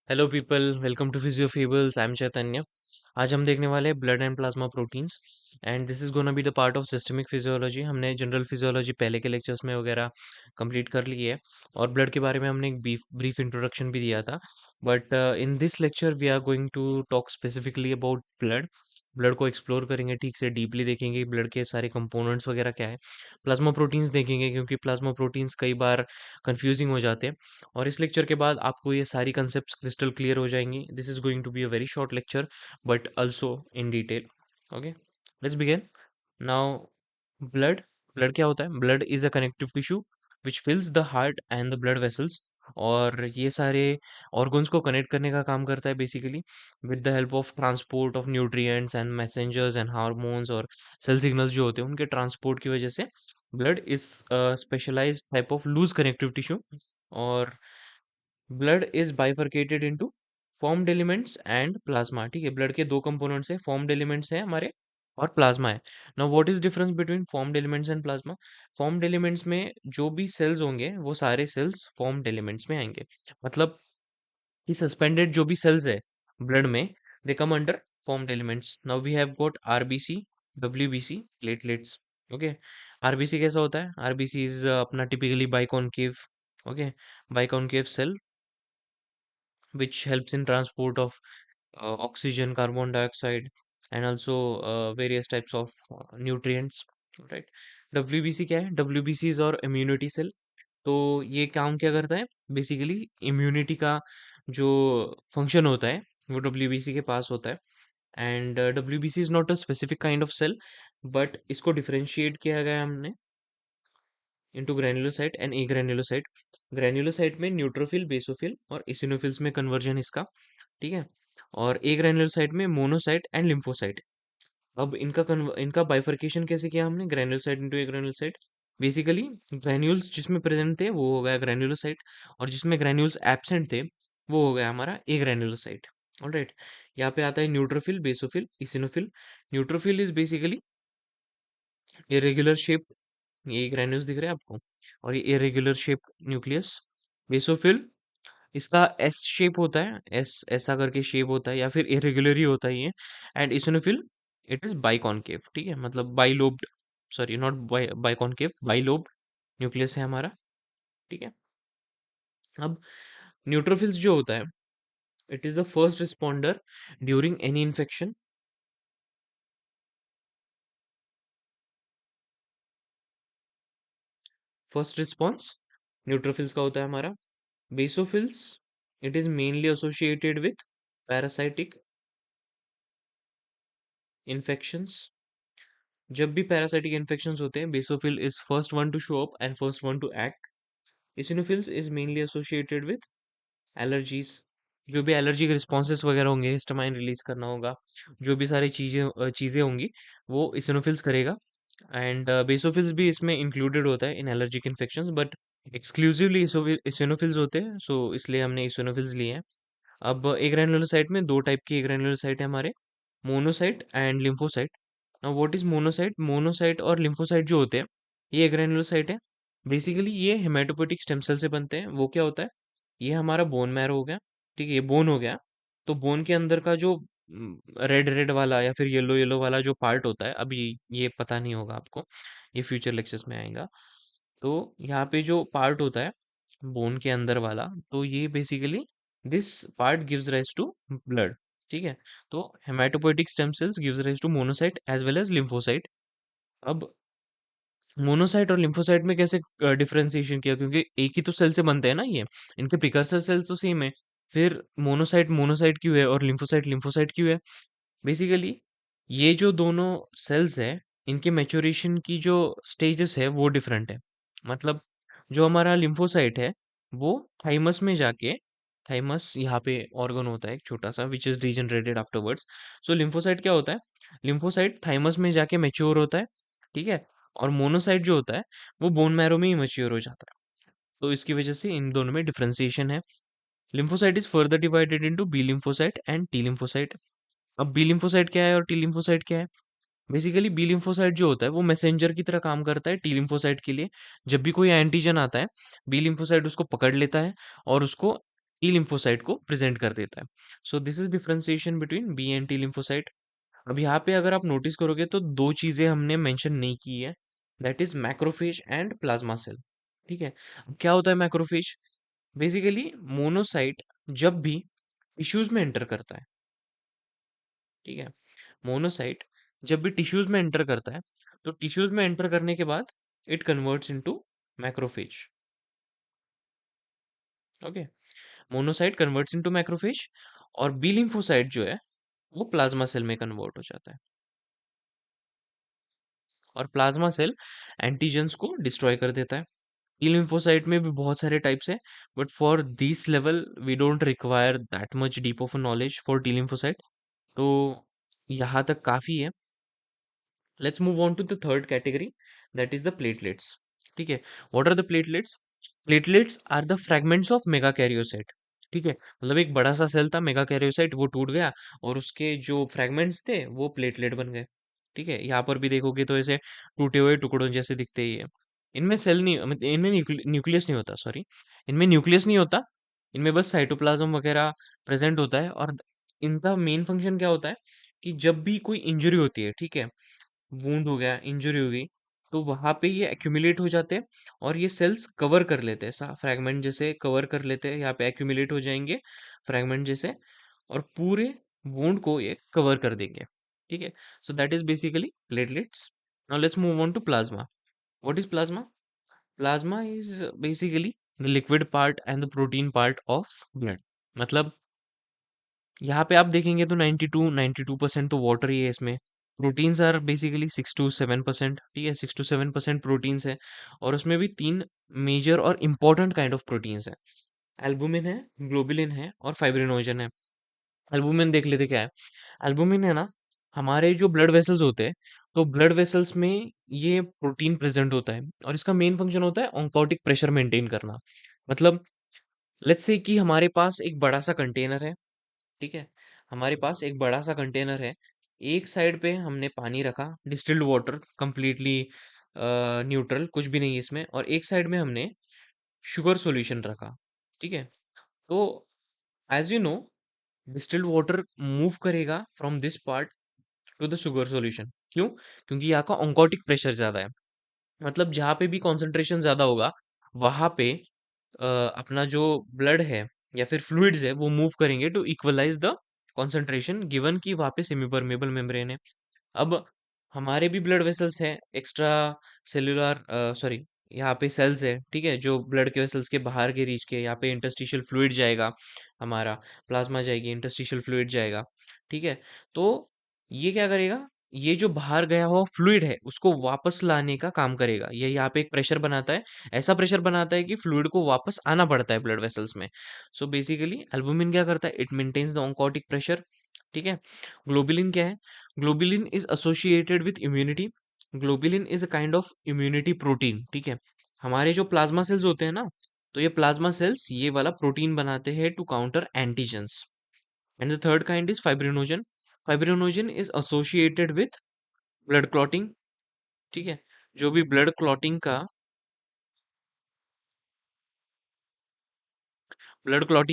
Hello people, welcome to physio fables. I am Chaitanya. आज हम देखने वाले हैं blood and plasma proteins and this is gonna be the part of systemic physiology. हमने general physiology पहले के लेक्चर्स में वगैरह कंप्लीट कर ली है और ब्लड के बारे में हमने एक ब्रीफ इंट्रोडक्शन भी दिया था। But in this lecture we are going to talk specifically about blood. Blood को एक्सप्लोर करेंगे, ठीक से डीपली देखेंगे ब्लड के सारे कंपोनेंट्स वगैरह क्या है। प्लाज्मा प्रोटीन्स देखेंगे क्योंकि प्लाज्मा प्रोटीन्स कई बार कंफ्यूजिंग हो जाते हैं और इस लेक्चर के बाद आपको ये सारी कंसेप्ट्स क्रिस्टल क्लियर हो जाएंगी। This is going to be a very short lecture but also in detail. Okay, let's begin. Now, blood. Blood क्या होता है? Blood is a connective tissue which fills the heart and the blood vessels. और ये सारे organs को connect करने का काम करता है basically with the help of transport of nutrients and messengers and hormones और सेल सिग्नल्स जो होते हैं उनके ट्रांसपोर्ट की वजह से blood is specialised type of loose connective tissue. और blood is bifurcated into formed elements and plasma. ठीक है, ब्लड के दो कंपोनेंट्स हैं, फॉर्म्ड एलिमेंट्स हैं हमारे और प्लाज्मा है। Now what is difference between formed elements and plasma? Formed elements में जो भी सेल्स होंगे वो सारे सेल्स फॉर्म्ड एलिमेंट्स में आएंगे। मतलब कि सस्पेंडेड जो भी सेल्स है ब्लड में, they come under formed elements. Now we have got RBC, WBC, platelets. Okay, RBC कैसा होता है? आरबीसी इज अपना typically biconcave, okay, biconcave cell which helps in transport of oxygen, carbon dioxide, and also various types of nutrients, right? WBC क्या है? WBC is और immunity cell. तो ये काम क्या करता है? बेसिकली इम्यूनिटी का जो फंक्शन होता है वो WBC के पास होता है। And WBC is not a specific kind of cell, but इसको डिफरेंशिएट किया गया है हमने इनटू ग्रैन्युलोसाइट एंड ए ग्रैन्युलोसाइट। ग्रैन्युलोसाइट में न्यूट्रोफिल, बेसोफिल और इसिनोफिल्स में कन्वर्जन इसका, ठीक है। और ए ग्रैन्युलोसाइट में मोनोसाइट एंड लिम्फोसाइट। अब इनका बाइफरकेशन कैसे किया हमने? ग्रैन्युलोसाइट इनटू ए ग्रैन्युलोसाइट। बेसिकली ग्रैन्यूल्स जिसमें प्रेजेंट थे वो हो गया ग्रैन्युलोसाइट, और जिसमें ग्रैन्यूल्स एब्सेंट थे वो हो गया हमारा ए ग्रैन्युलोसाइट। ऑलराइट, यहाँ पे आता है neutrophil, basophil, eosinophil. Neutrophil is basically irregular shape, ये ग्रैन्यूल्स दिख रहे हैं आपको, और ये इरेगुलर शेप न्यूक्लियस। बेसोफिल, इसका एस शेप होता है, एस ऐसा करके शेप होता है या फिर इरेगुलर ही होता है ये। And eosinophil, it is biconcave, ठीक है, मतलब bilobed, sorry not biconcave, bilobed nucleus है हमारा, ठीक है। अब न्यूट्रोफिल्स जो होता है, it is the first responder during any infection. First response neutrophils का होता है हमारा। Basophils, it is mainly associated with parasitic infections. जब भी पैरासाइटिक इन्फेक्शंस होते हैं, basophil is first one two show up and first one two act. इसिनोफिल्स is mainly associated with allergies. जो भी एलर्जिक रिस्पॉन्सेस वगैरह होंगे, हिस्टामाइन रिलीज करना होगा, जो भी सारी चीजें होंगी वो इसिनोफिल्स करेगा। एंड बेसोफिल्स भी इसमें इंक्लूडेड होता है in allergic infections, but exclusively eosinophils होते हैं, सो इसलिए हमने इसिनोफिल्स लिए हैं। अब ए ग्रैन्युलोसाइट में दो टाइप की ए ग्रैन्युलोसाइट है हमारे, monocyte and lymphocyte. Now what is monocyte? Monocyte और लिम्फोसाइट जो होते हैं ये ग्रैन्युलोसाइट है। बेसिकली ये हेमाटोपोइटिक स्टेम सेल से बनते हैं। वो क्या होता है? ये हमारा बोन मैरो हो गया, ठीक है, ये बोन हो गया। तो बोन के अंदर का जो रेड रेड वाला या फिर येलो येलो वाला जो पार्ट होता है, अभी ये पता नहीं होगा आपको, ये फ्यूचर लेक्चर्स में आएगा। तो यहाँ पे जो पार्ट होता है बोन के अंदर वाला, तो ये basically this part gives rise to blood, ठीक है। तो hematopoietic stem cells gives rise to monocyte as well as lymphocyte. अब मोनोसाइट और लिम्फोसाइट में कैसे डिफरेंशिएशन किया? क्योंकि एक ही तो सेल से बनते हैं ना ये, इनके प्रिकर्सर सेल्स तो सेम है। फिर मोनोसाइट मोनोसाइट क्यों है और लिम्फोसाइट लिम्फोसाइट क्यों है? बेसिकली ये जो दोनों सेल्स है, इनके मैच्योरेशन की जो स्टेजेस है वो डिफरेंट है। मतलब जो हमारा लिम्फोसाइट है वो थाइमस में जाके, थाइमस यहाँ पे ऑर्गन होता है एक छोटा सा which is degenerated afterwards. So lymphocyte क्या होता है? लिम्फोसाइट थाइमस में जाके मैच्योर होता है, ठीक है। और मोनोसाइट जो होता है वो बोन मैरो में ही मैच्योर हो जाता है। तो इसकी वजह से इन दोनों में डिफरेंशिएशन है। Lymphocyte is further divided into B lymphocyte and T lymphocyte. अब बी लिम्फोसाइट क्या है और टी लिम्फोसाइट क्या है? बेसिकली बी लिम्फोसाइट जो होता है वो मैसेंजर की तरह काम करता है टी लिम्फोसाइट के लिए। जब भी कोई एंटीजन आता है, बी लिम्फोसाइट उसको पकड़ लेता है और उसको टी लिम्फोसाइट को प्रेजेंट कर देता है। So this is differentiation between B and T lymphocyte. अब यहाँ पे अगर आप नोटिस करोगे तो दो चीजें हमने मेंशन नहीं की है, that is macrophage and plasma cell. ठीक है, अब क्या होता है मैक्रोफेज? बेसिकली मोनोसाइट जब भी टिश्यूज में एंटर करता है, ठीक है, मोनोसाइट जब भी टिश्यूज में एंटर करता है, तो टिश्यूज में एंटर करने के बाद it converts into macrophage. Okay, monocyte converts into macrophage, और बी लिम्फोसाइट जो है वो प्लाज्मा सेल में कन्वर्ट हो जाता है, और प्लाज्मा सेल एंटीजेंस को डिस्ट्रॉय कर देता है। टी लिम्फोसाइट में भी बहुत सारे टाइप्स हैं, but for this level we don't require that much deep of knowledge for T lymphocyte. तो यहाँ तक काफी है। Let's move on to the third category, that is the platelets. ठीक है, what are the platelets? Platelets are the fragments of megakaryocyte. ठीक है, मतलब एक बड़ा सा सेल था मेगाकैरियोसाइट, वो टूट गया और उसके जो फ्रैगमेंट्स थे वो प्लेटलेट बन गए। ठीक है, यहाँ पर भी देखोगे तो ऐसे टूटे हुए टुकड़ों जैसे दिखते ही है। इनमें सेल नहीं, मतलब इनमें न्यूक्लियस नहीं होता, सॉरी, इनमें न्यूक्लियस नहीं होता। इनमें बस साइटोप्लाज्म वगैरह प्रेजेंट होता है, और इनका मेन फंक्शन क्या होता है कि जब भी कोई इंजरी होती है, ठीक है, वूंड हो गया, इंजरी हो गई, तो वहां पे ये एक्यूमुलेट हो जाते हैं, और ये सेल्स कवर कर लेते हैं, फ्रैगमेंट जैसे कवर कर लेते हैं, यहाँ पे एक्यूमुलेट हो जाएंगे फ्रैगमेंट जैसे, और पूरे वूंड को ये कवर कर देंगे। ठीक है, so that is basically platelets. Now let's move on to plasma. What is plasma? Plasma is basically the liquid part and the protein part of blood. मतलब यहाँ पे आप देखेंगे तो 92% तो वाटर ही है इसमें। Proteins are basically 6 to 7%। ठीक है, 6 to 7% प्रोटीन्स है, और उसमें भी तीन मेजर और इम्पोर्टेंट काइंड ऑफ प्रोटीन्स है। एल्बुमिन है, ग्लोबुलिन है, और फाइब्रिनोजन है। एल्बुमिन देख लेते क्या है। एल्बुमिन है ना, हमारे जो ब्लड वेसल्स होते हैं, तो ब्लड वेसल्स में ये प्रोटीन प्रेजेंट होता है, और इसका मेन फंक्शन होता है ऑन्कोटिक प्रेशर मेंटेन करना। मतलब लेट्स से कि हमारे पास एक बड़ा सा कंटेनर है। ठीक है, हमारे पास एक बड़ा सा कंटेनर है, एक साइड पे हमने पानी रखा, डिस्टिल्ड वाटर, कंप्लीटली न्यूट्रल, कुछ भी नहीं है इसमें, और एक साइड में हमने शुगर सॉल्यूशन रखा। ठीक है, तो as you know, distilled water move करेगा from this part to the sugar solution. क्यों? क्योंकि यहाँ का ऑन्कोटिक प्रेशर ज्यादा है। मतलब जहाँ पे भी कॉन्सेंट्रेशन ज्यादा होगा, वहां पे अपना जो ब्लड है या फिर फ्लूइड्स है वो मूव करेंगे to equalize the concentration, given कि वहां पे सेमी परमेबल मेम्ब्रेन है। अब हमारे भी ब्लड वेसल्स हैं, एक्स्ट्रा सेल्यूलर, सॉरी, यहाँ पे सेल्स है, ठीक है, जो ब्लड के वेसल्स के बाहर के रीच के, यहाँ पे इंटरस्टिशियल फ्लूइड जाएगा, हमारा प्लाज्मा जाएगी, इंटरस्टिशियल फ्लूइड जाएगा। ठीक है, तो ये क्या करेगा, ये जो बाहर गया हुआ फ्लूइड है उसको वापस लाने का काम करेगा। ये यहाँ पे एक प्रेशर बनाता है, ऐसा प्रेशर बनाता है कि फ्लूइड को वापस आना पड़ता है ब्लड वेसल्स में। सो बेसिकली एल्बुमिन क्या करता है, it maintains the oncotic pressure. ठीक है, ग्लोबुलिन क्या है? Globulin is associated with immunity. Globulin is a kind of immunity protein. ठीक है, हमारे जो प्लाज्मा सेल्स होते हैं ना, तो ये प्लाज्मा सेल्स ये वाला प्रोटीन बनाते हैं to counter antigens. And the third kind is fibrinogen. Fibrinogen is associated with blood clotting. ठीक है, जो भी ब्लड क्लॉटिंग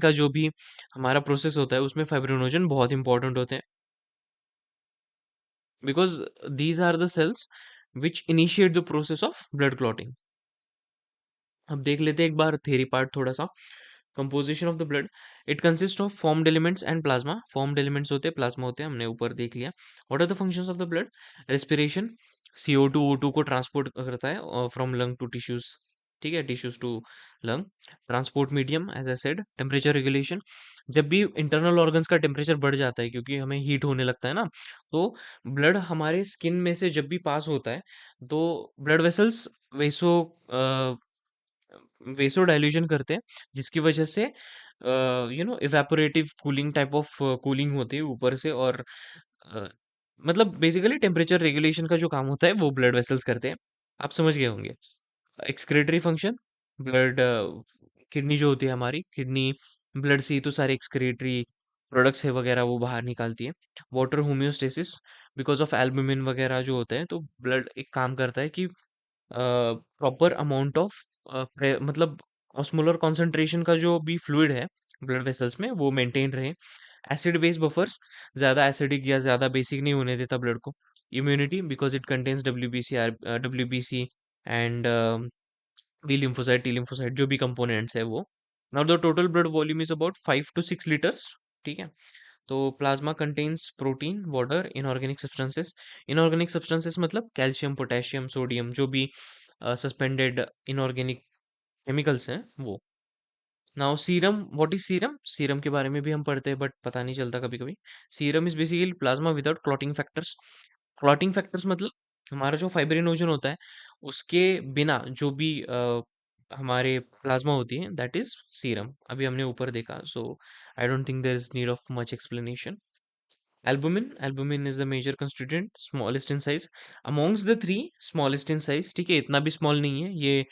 का जो भी हमारा प्रोसेस होता है उसमें फाइब्रिनोजन बहुत इंपॉर्टेंट होते हैं, because these are the cells which initiate the process of blood clotting. अब देख लेते हैं एक बार थ्योरी पार्ट थोड़ा सा। Composition of the blood, it consist of formed elements and plasma. Formed elements होते हैं, प्लाज्मा होते हैं, हमने ऊपर देख लिया। What are the functions of the blood? Respiration, CO2 O2 को ट्रांसपोर्ट करता है फ्रॉम लंग टू टिश्यूज। ठीक है, tissues to lung. Transport medium, as I said, temperature regulation, जब भी इंटरनल ऑर्गन्स का टेम्परेचर बढ़ जाता है क्योंकि हमें हीट होने लगता है ना, तो ब्लड हमारे स्किन में से जब भी पास होता है, तो ब्लड वेसल्स वेसो वेसो डाइल्यूशन करते हैं, जिसकी वजह से evaporative cooling type of cooling होती है ऊपर से, और अ, मतलब बेसिकली टेम्परेचर रेगुलेशन का जो काम होता है वो ब्लड वेसल्स करते हैं। आप समझ गए होंगे। एक्सक्रीटरी फंक्शन, ब्लड, किडनी जो होती है हमारी किडनी, ब्लड से ही तो सारे एक्सक्रीटरी प्रोडक्ट्स है वगैरह वो बाहर निकालती है। Water homeostasis, because of albumin वगैरह जो होते हैं, तो ब्लड एक काम करता है कि प्रॉपर अमाउंट ऑफ मतलब ऑस्मोलर कॉन्सेंट्रेशन का जो भी फ्लूइड है ब्लड वेसल्स में वो मेंटेन रहे। एसिड बेस बफर्स, ज़्यादा एसिडिक या ज़्यादा बेसिक नहीं होने देता ब्लड को। Immunity because it contains WBC and B lymphocyte, T lymphocyte जो भी कंपोनेंट्स है वो। Now the total blood volume is about 5 to 6 litres. ठीक है। तो plasma contains protein, water, inorganic substances. Inorganic substances मतलब कैल्शियम, पोटेशियम, सोडियम, जो भी सस्पेंडेड इनऑर्गेनिक केमिकल्स हैं वो। Now serum, what is serum? Serum के बारे में भी हम पढ़ते हैं बट पता नहीं चलता कभी कभी। Serum is basically plasma without clotting factors. Clotting factors मतलब हमारा जो फाइब्रिनोजन होता है उसके बिना जो भी हमारे प्लाज्मा होती है दैट इज सीरम। अभी हमने ऊपर देखा, so I don't think there is need of much explanation. Albumin is the major constituent, smallest in size amongst the three, smallest in size. ठीक है, इतना भी स्मॉल नहीं है ये,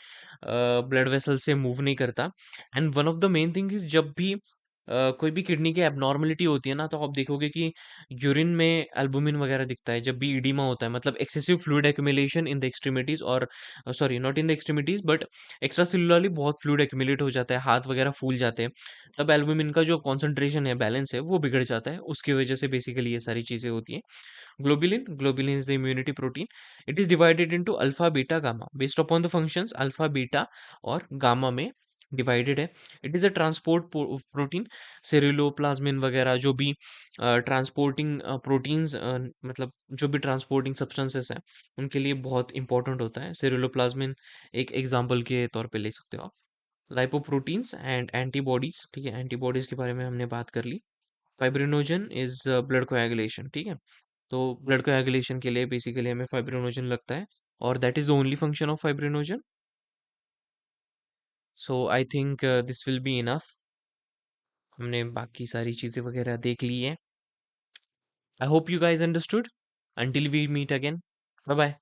ब्लड वेसल से मूव नहीं करता। And one of the main thing is जब भी कोई भी किडनी की एबनॉर्मलिटी होती है ना, तो आप देखोगे कि यूरिन में एल्बुमिन वगैरह दिखता है। जब भी इडीमा होता है मतलब excessive fluid accumulation in the extremities, और sorry not in the extremities but extracellularly बहुत फ्लूइड एक्यूमुलेट हो जाता है, हाथ वगैरह फूल जाते हैं, तब एल्बुमिन का जो कॉन्सेंट्रेशन है, बैलेंस है, वो बिगड़ जाता है। उसकी वजह से बेसिकली ये सारी चीजें होती हैं। Globulin is the immunity protein. It is divided into alpha, beta, gamma based upon the functions. Alpha, beta और गामा में डिवाइडेड है। It is a transport protein. Ceruloplasmin वगैरह जो भी ट्रांसपोर्टिंग प्रोटीन्स, मतलब जो भी ट्रांसपोर्टिंग सब्सटेंसेस हैं उनके लिए बहुत इंपॉर्टेंट होता है सेरुलोप्लाज्मिन। एक एग्जांपल के तौर पे ले सकते हो आप। Lipoproteins and antibodies. ठीक है, एंटीबॉडीज के बारे में हमने बात कर ली। Fibrinogen is blood coagulation. ठीक है, तो ब्लड कोएगुलेशन के लिए बेसिकली हमें फाइब्रिनोजन लगता है, और that is the only function of fibrinogen. So I think this will be enough. हमने बाकी सारी चीजें वगैरह देख ली है। I hope you guys understood. Until we meet again, bye bye.